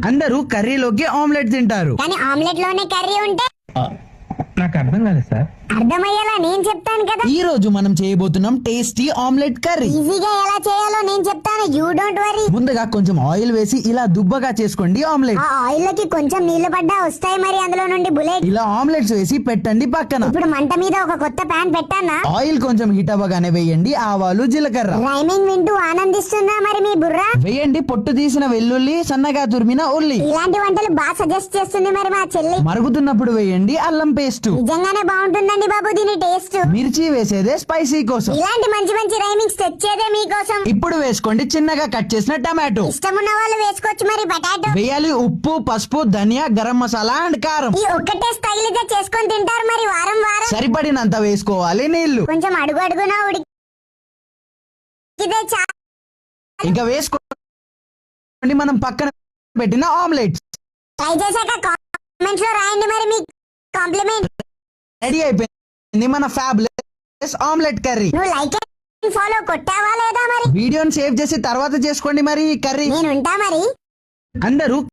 అందరూ కర్రీలోకి ఆమ్లెట్ తింటారు. కానీ ఆమ్లెట్ లోనే కర్రీ ఉంటే నాకు అర్థం కాలేదు సార్. అర్థమయ్యేలా నేను చెప్తాను కదా. ఈ రోజు మనం చేయబోతున్నాం టేస్టీ ఆమ్లెట్ కర్రీ. ఈజీగా ఎలా చేయాలో నేను చెప్తాను, యూ డోంట్ వరీ. ముందుగా కొంచెం ఆయిల్ వేసి ఇలా దుబ్బగా చేసుకోండి ఆమ్లెట్. ఆ ఆయిల్ లోకి కొంచెం నీళ్లు పడ్డా వస్తాయి మరి అందులో నుండి బుల్లెట్. ఇలా ఆమ్లెట్స్ వేసి పెట్టండి పక్కన. ఇప్పుడు మంట మీద ఒక కొత్త ప్యాన్ పెట్టానా. ఆయిల్ కొంచెం హీట్ అవ్వగానే వేయండి ఆవాలు జీలకర్ర. రైమింగ్ వింటూ ఆనందిస్తుందా మరి మీ బుర్ర. వేయండి పొట్టు తీసిన వెల్లుల్లి, సన్నగా తురిమిన ఉల్లి. ఇలాంటి వంటలు బాగా సజెస్ట్ చేస్తుంది మరి మా చెల్లి. మరుగుతున్నప్పుడు వేయండి అల్లం పేస్ట్. నిజంగానే బాగుంటుందండి బాబు దీని టేస్ట్. మిర్చి వేసేదే స్పైసీ కోసం. ఇలాంటి మంచి మంచి రైమింగ్స్ తెచ్చేదే మీకోసం. ఇప్పుడు వేసుకోండి చిన్నగా కట్ చేసిన టమాటో. ఇష్టమున్న వాళ్ళు వేసుకోవచ్చు మరి పొటాటో. వేయాలి ఉప్పు, పసుపు, ధనియా, గరం మసాలా అండ్ కారం. ఈ ఒక్కటే స్టైల్ గా చేసుకొని తింటారు మరి వారం వారం. సరిపడినంత వేసుకోవాలి నీళ్లు. కొంచెం అడుగు అడుగునా ఉడికితే చాలు. ఇంకా వేసుకోండి మనం పక్కన పెట్టిన ఆమ్లెట్స్. ట్రై చేశాక కామెంట్స్ లో రాయండి మరి మీ కాంప్లిమెంట్. రెడీ అయిపోయింది మన ఫ్యాబులస్ ఆమ్లెట్ కర్రీ. నువ్వు లైక్ ఫాలో కొట్టావా లేదా మరి. వీడియోని సేవ్ చేసి తర్వాత చేసుకోండి మరి ఈ కర్రీ. నేను ఉంటా మరి. అందరూ